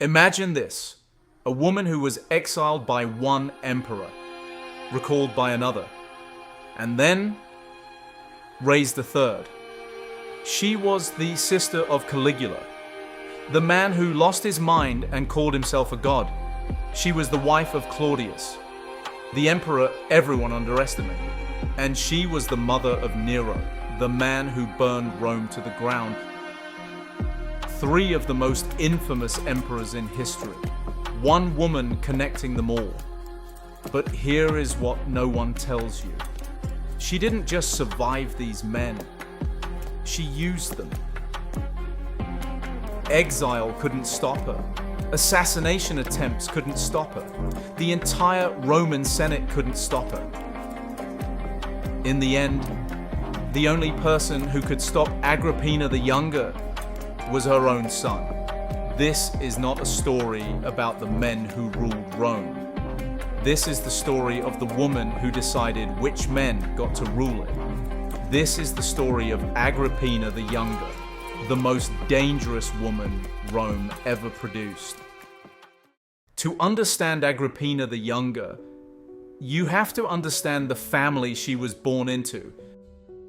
Imagine this, a woman who was exiled by one emperor, recalled by another, and then raised a third. She was the sister of Caligula, the man who lost his mind and called himself a god. She was the wife of Claudius, the emperor everyone underestimated. And she was the mother of Nero, the man who burned Rome to the ground. Three of the most infamous emperors in history. One woman connecting them all. But here is what no one tells you. She didn't just survive these men. She used them. Exile couldn't stop her. Assassination attempts couldn't stop her. The entire Roman Senate couldn't stop her. In the end, the only person who could stop Agrippina the Younger was her own son. This is not a story about the men who ruled Rome. This is the story of the woman who decided which men got to rule it. This is the story of Agrippina the Younger, the most dangerous woman Rome ever produced. To understand Agrippina the Younger, you have to understand the family she was born into.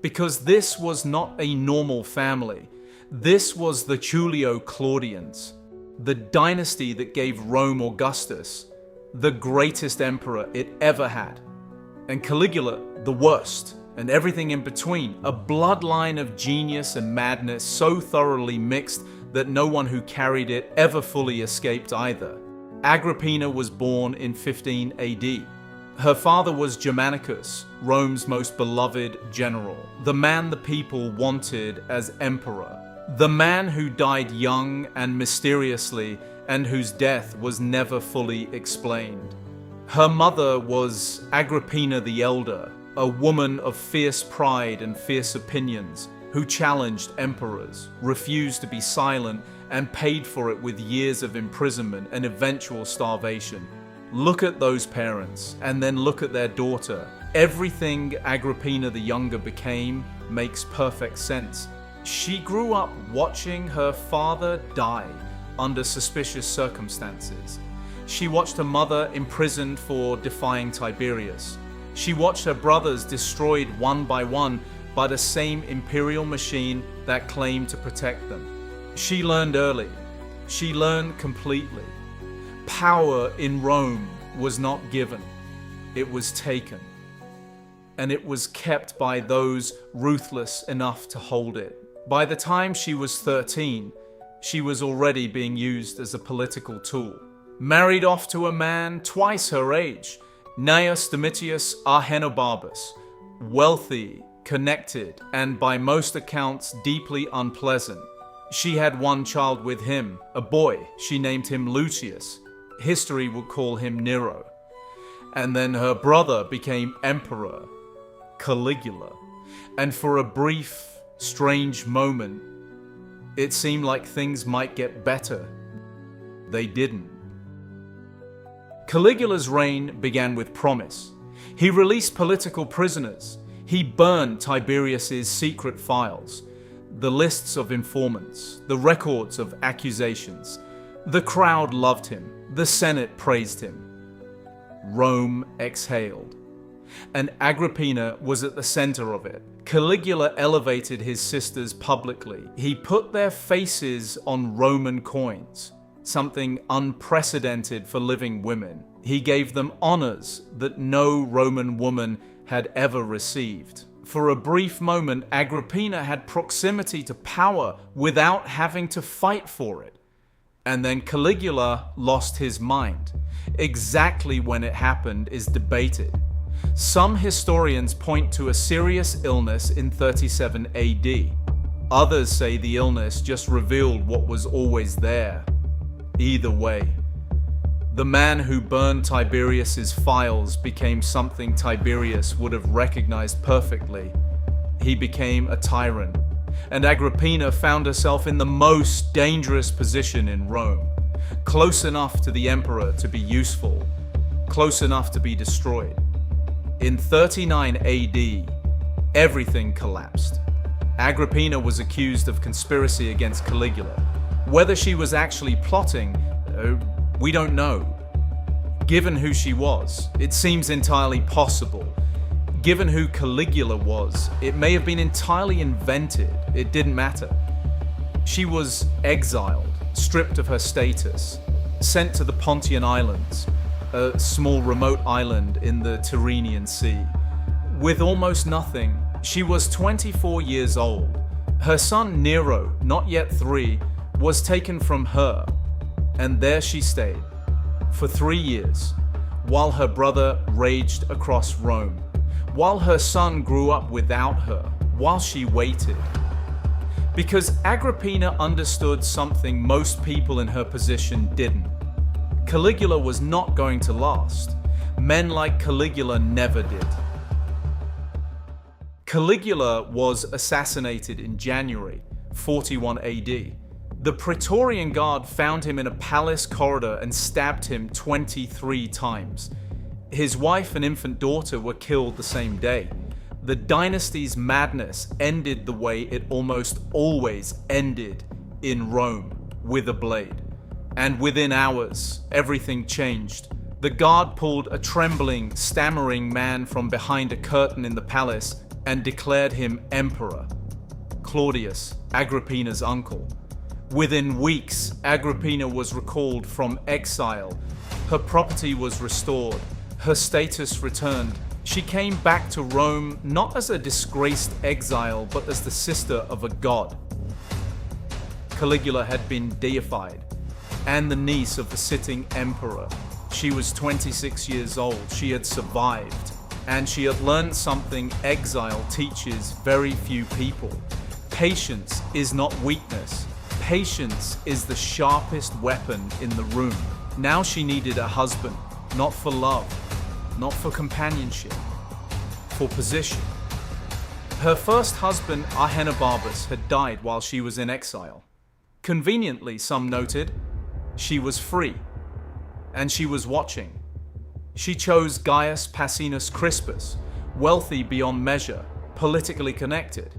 Because this was not a normal family. This was the Julio-Claudians, the dynasty that gave Rome Augustus, the greatest emperor it ever had, and Caligula, the worst, and everything in between, a bloodline of genius and madness so thoroughly mixed that no one who carried it ever fully escaped either. Agrippina was born in 15 AD. Her father was Germanicus, Rome's most beloved general, the man the people wanted as emperor, the man who died young and mysteriously and whose death was never fully explained. Her mother was Agrippina the Elder, a woman of fierce pride and fierce opinions, who challenged emperors, refused to be silent, and paid for it with years of imprisonment and eventual starvation. Look at those parents, and then look at their daughter. Everything Agrippina the Younger became makes perfect sense. She grew up watching her father die under suspicious circumstances. She watched her mother imprisoned for defying Tiberius. She watched her brothers destroyed one by one by the same imperial machine that claimed to protect them. She learned early. She learned completely. Power in Rome was not given, it was taken. And it was kept by those ruthless enough to hold it. By the time she was 13, she was already being used as a political tool. Married off to a man twice her age, Gnaeus Domitius Ahenobarbus, wealthy, connected, and by most accounts deeply unpleasant. She had one child with him, a boy. She named him Lucius. History would call him Nero. And then her brother became emperor, Caligula. And for a brief, strange moment, it seemed like things might get better. They didn't. Caligula's reign began with promise. He released political prisoners. He burned Tiberius's secret files, the lists of informants, the records of accusations. The crowd loved him. The Senate praised him. Rome exhaled. And Agrippina was at the center of it. Caligula elevated his sisters publicly. He put their faces on Roman coins, something unprecedented for living women. He gave them honors that no Roman woman had ever received. For a brief moment, Agrippina had proximity to power without having to fight for it. And then Caligula lost his mind. Exactly when it happened is debated. Some historians point to a serious illness in 37 AD. Others say the illness just revealed what was always there. Either way, the man who burned Tiberius's files became something Tiberius would have recognized perfectly. He became a tyrant. And Agrippina found herself in the most dangerous position in Rome, close enough to the emperor to be useful, close enough to be destroyed. In 39 AD, everything collapsed. Agrippina was accused of conspiracy against Caligula. Whether she was actually plotting, We don't know. Given who she was, it seems entirely possible. Given who Caligula was, it may have been entirely invented. It didn't matter. She was exiled, stripped of her status, sent to the Pontian Islands, a small remote island in the Tyrrhenian Sea. With almost nothing, she was 24 years old. Her son Nero, not yet 3, was taken from her, and there she stayed for 3 years, while her brother raged across Rome, while her son grew up without her, while she waited. Because Agrippina understood something most people in her position didn't. Caligula was not going to last. Men like Caligula never did. Caligula was assassinated in January 41 AD. The Praetorian Guard found him in a palace corridor and stabbed him 23 times. His wife and infant daughter were killed the same day. The dynasty's madness ended the way it almost always ended in Rome, with a blade. And within hours, everything changed. The guard pulled a trembling, stammering man from behind a curtain in the palace and declared him emperor. Claudius, Agrippina's uncle. Within weeks, Agrippina was recalled from exile. Her property was restored. Her status returned. She came back to Rome not as a disgraced exile, but as the sister of a god. Caligula had been deified, and the niece of the sitting emperor. She was 26 years old. She had survived, and she had learned something exile teaches very few people. Patience is not weakness. Patience is the sharpest weapon in the room. Now she needed a husband, not for love, not for companionship, for position. Her first husband, Ahenobarbus, had died while she was in exile. Conveniently, some noted, she was free, and she was watching. She chose Gaius Pacinus Crispus, wealthy beyond measure, politically connected.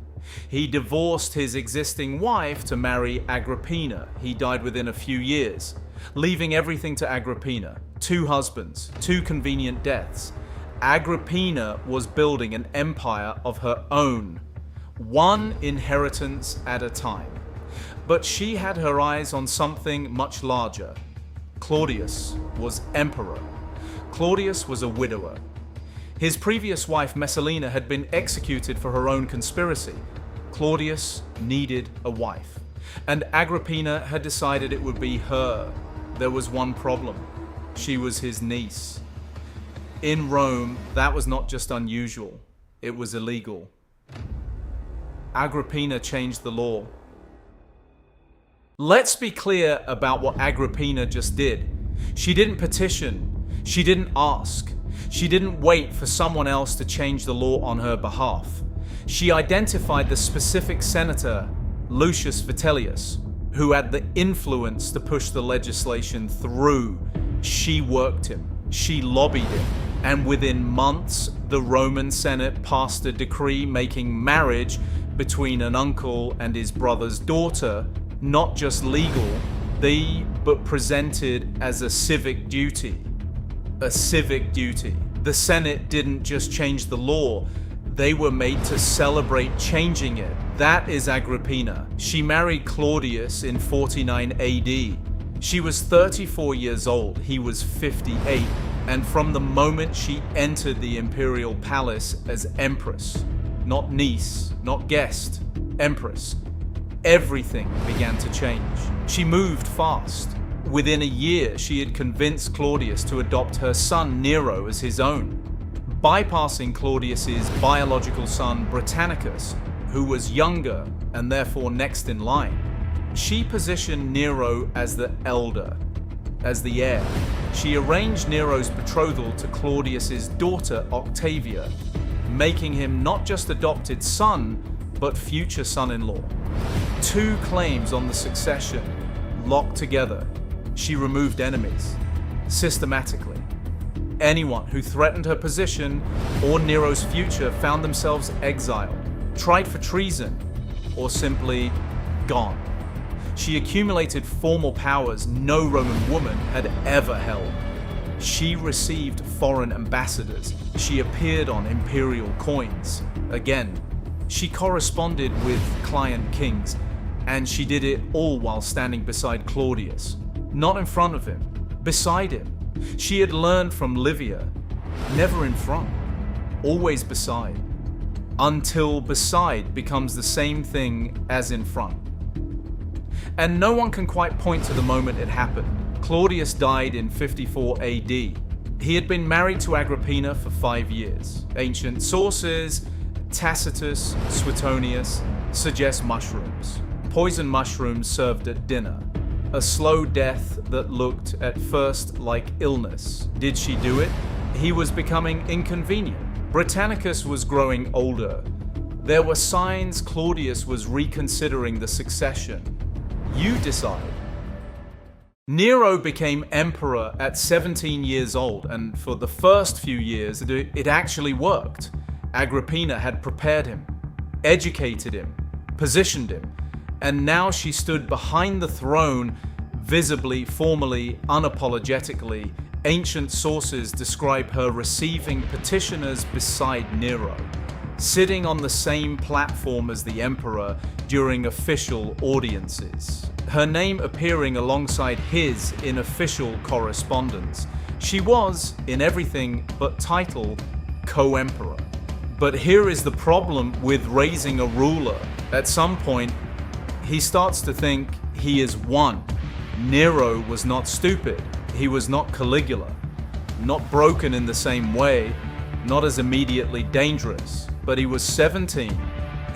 He divorced his existing wife to marry Agrippina. He died within a few years, leaving everything to Agrippina. 2 husbands, 2 convenient deaths. Agrippina was building an empire of her own, one inheritance at a time. But she had her eyes on something much larger. Claudius was emperor. Claudius was a widower. His previous wife, Messalina, had been executed for her own conspiracy. Claudius needed a wife, and Agrippina had decided it would be her. There was one problem. She was his niece. In Rome, that was not just unusual, it was illegal. Agrippina changed the law. Let's be clear about what Agrippina just did. She didn't petition. She didn't ask. She didn't wait for someone else to change the law on her behalf. She identified the specific senator, Lucius Vitellius, who had the influence to push the legislation through. She worked him. She lobbied him. And within months, the Roman Senate passed a decree making marriage between an uncle and his brother's daughter not just legal, but presented as a civic duty. A civic duty. The Senate didn't just change the law, they were made to celebrate changing it. That is Agrippina. She married Claudius in 49 AD. She was 34 years old, he was 58, and from the moment she entered the imperial palace as Empress, not niece, not guest, Empress, everything began to change. She moved fast. Within a year, she had convinced Claudius to adopt her son Nero as his own, bypassing Claudius's biological son Britannicus, who was younger and therefore next in line. She positioned Nero as the elder, as the heir. She arranged Nero's betrothal to Claudius's daughter Octavia, making him not just adopted son, but future son-in-law. 2 claims on the succession locked together. She removed enemies, systematically. Anyone who threatened her position or Nero's future found themselves exiled, tried for treason, or simply gone. She accumulated formal powers no Roman woman had ever held. She received foreign ambassadors. She appeared on imperial coins. Again, she corresponded with client kings, and she did it all while standing beside Claudius. Not in front of him, beside him. She had learned from Livia, never in front, always beside, until beside becomes the same thing as in front. And no one can quite point to the moment it happened. Claudius died in 54 AD. He had been married to Agrippina for 5 years. Ancient sources, Tacitus, Suetonius, suggest mushrooms. Poison mushrooms served at dinner. A slow death that looked at first like illness. Did she do it? He was becoming inconvenient. Britannicus was growing older. There were signs Claudius was reconsidering the succession. You decide. Nero became emperor at 17 years old, and for the first few years it actually worked. Agrippina had prepared him, educated him, positioned him, and now she stood behind the throne, visibly, formally, unapologetically. Ancient sources describe her receiving petitioners beside Nero, sitting on the same platform as the emperor during official audiences. Her name appearing alongside his in official correspondence. She was, in everything but title, co-emperor. But here is the problem with raising a ruler. At some point, he starts to think he is one. Nero was not stupid. He was not Caligula. Not broken in the same way, not as immediately dangerous. But he was 17.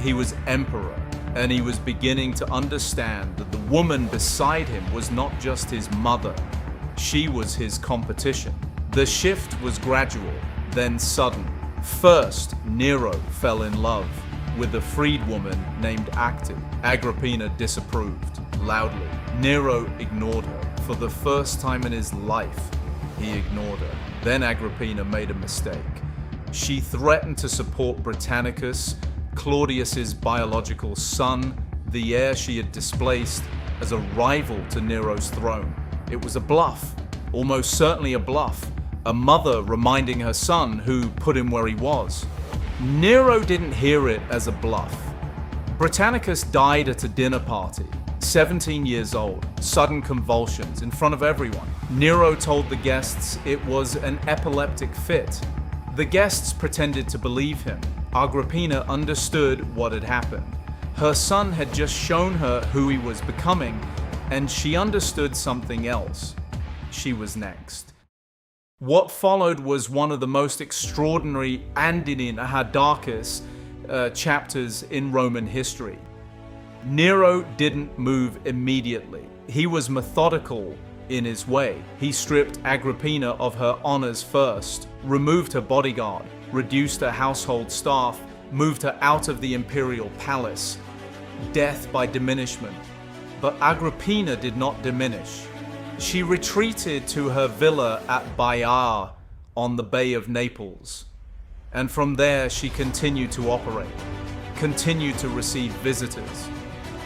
He was emperor. And he was beginning to understand that the woman beside him was not just his mother. She was his competition. The shift was gradual, then sudden. First, Nero fell in love with a freedwoman named Active. Agrippina disapproved, loudly. Nero ignored her. For the first time in his life, he ignored her. Then Agrippina made a mistake. She threatened to support Britannicus, Claudius's biological son, the heir she had displaced, as a rival to Nero's throne. It was a bluff, almost certainly a bluff. A mother reminding her son who put him where he was. Nero didn't hear it as a bluff. Britannicus died at a dinner party, 17 years old, sudden convulsions in front of everyone. Nero told the guests it was an epileptic fit. The guests pretended to believe him. Agrippina understood what had happened. Her son had just shown her who he was becoming, and she understood something else. She was next. What followed was one of the most extraordinary and in her darkest chapters in Roman history. Nero didn't move immediately. He was methodical in his way. He stripped Agrippina of her honors first, removed her bodyguard, reduced her household staff, moved her out of the imperial palace. Death by diminishment. But Agrippina did not diminish. She retreated to her villa at Baiae on the Bay of Naples. And from there she continued to operate, continued to receive visitors,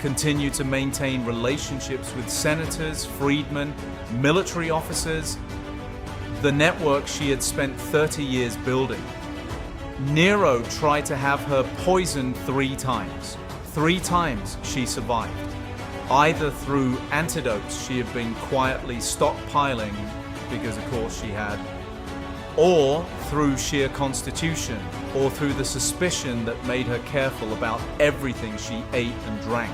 continued to maintain relationships with senators, freedmen, military officers, the network she had spent 30 years building. Nero tried to have her poisoned 3 times. 3 times she survived, either through antidotes she had been quietly stockpiling, because of course she had, or through sheer constitution, or through the suspicion that made her careful about everything she ate and drank.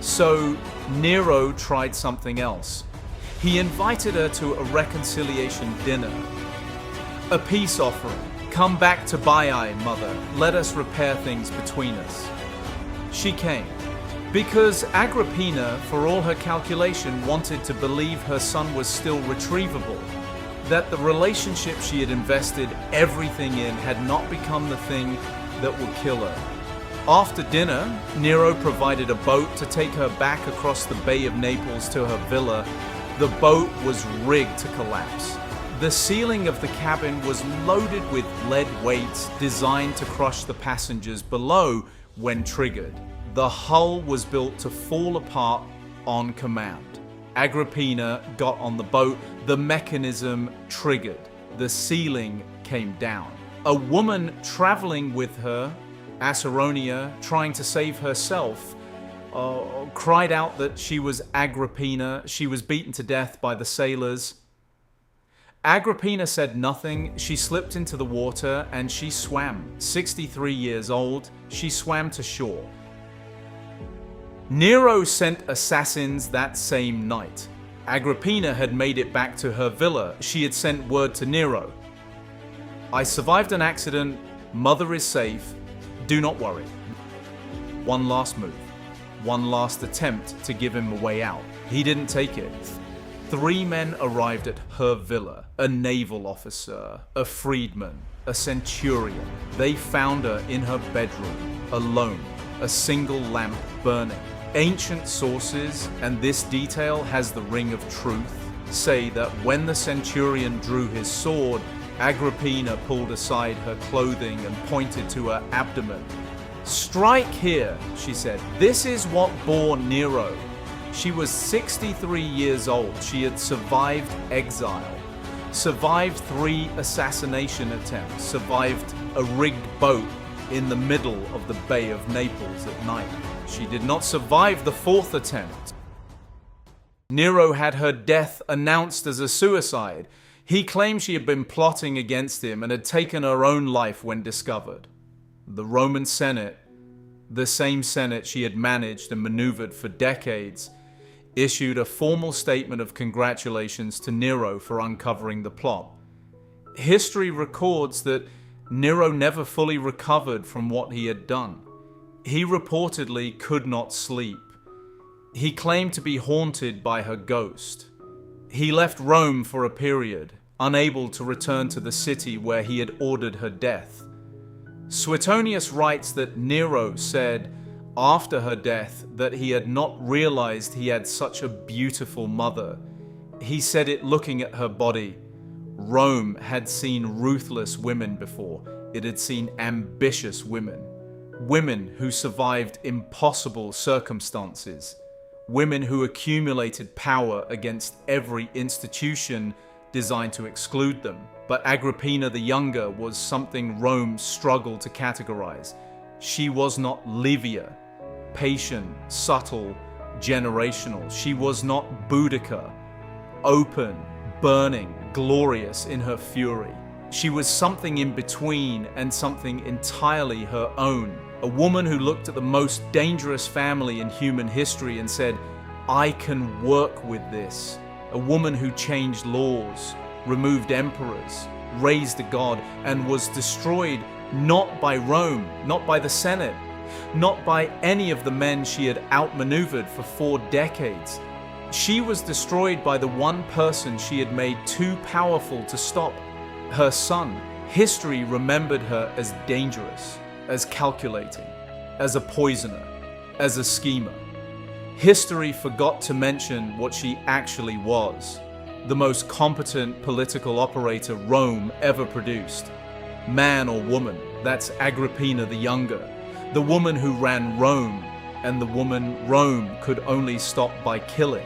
So Nero tried something else. He invited her to a reconciliation dinner, a peace offering. Come back to Baiae, mother. Let us repair things between us. She came. Because Agrippina, for all her calculation, wanted to believe her son was still retrievable, that the relationship she had invested everything in had not become the thing that would kill her. After dinner, Nero provided a boat to take her back across the Bay of Naples to her villa. The boat was rigged to collapse. The ceiling of the cabin was loaded with lead weights designed to crush the passengers below when triggered. The hull was built to fall apart on command. Agrippina got on the boat, the mechanism triggered, the ceiling came down. A woman traveling with her, Acerronia, trying to save herself, cried out that she was Agrippina. She was beaten to death by the sailors. Agrippina said nothing. She slipped into the water and she swam. 63 years old, she swam to shore. Nero sent assassins that same night. Agrippina had made it back to her villa. She had sent word to Nero. I survived an accident. Mother is safe. Do not worry. One last move. One last attempt to give him a way out. He didn't take it. 3 men arrived at her villa. A naval officer, a freedman, a centurion. They found her in her bedroom, alone, a single lamp burning. Ancient sources, and this detail has the ring of truth, say that when the centurion drew his sword, Agrippina pulled aside her clothing and pointed to her abdomen. "Strike here," she said. "This is what bore Nero." She was 63 years old. She had survived exile, survived 3 assassination attempts, survived a rigged boat in the middle of the Bay of Naples at night. She did not survive the 4th attempt. Nero had her death announced as a suicide. He claimed she had been plotting against him and had taken her own life when discovered. The Roman Senate, the same Senate she had managed and maneuvered for decades, issued a formal statement of congratulations to Nero for uncovering the plot. History records that Nero never fully recovered from what he had done. He reportedly could not sleep. He claimed to be haunted by her ghost. He left Rome for a period, unable to return to the city where he had ordered her death. Suetonius writes that Nero said after her death that he had not realized he had such a beautiful mother. He said it looking at her body. Rome had seen ruthless women before. It had seen ambitious women. Women who survived impossible circumstances. Women who accumulated power against every institution designed to exclude them. But Agrippina the Younger was something Rome struggled to categorize. She was not Livia, patient, subtle, generational. She was not Boudica, open, burning, glorious in her fury. She was something in between and something entirely her own. A woman who looked at the most dangerous family in human history and said, "I can work with this." A woman who changed laws, removed emperors, raised a god, and was destroyed not by Rome, not by the Senate, not by any of the men she had outmaneuvered for 4 decades. She was destroyed by the one person she had made too powerful to stop, her son. History remembered her as dangerous, as calculating, as a poisoner, as a schemer. History forgot to mention what she actually was: the most competent political operator Rome ever produced. Man or woman, that's Agrippina the Younger, the woman who ran Rome, and the woman Rome could only stop by killing.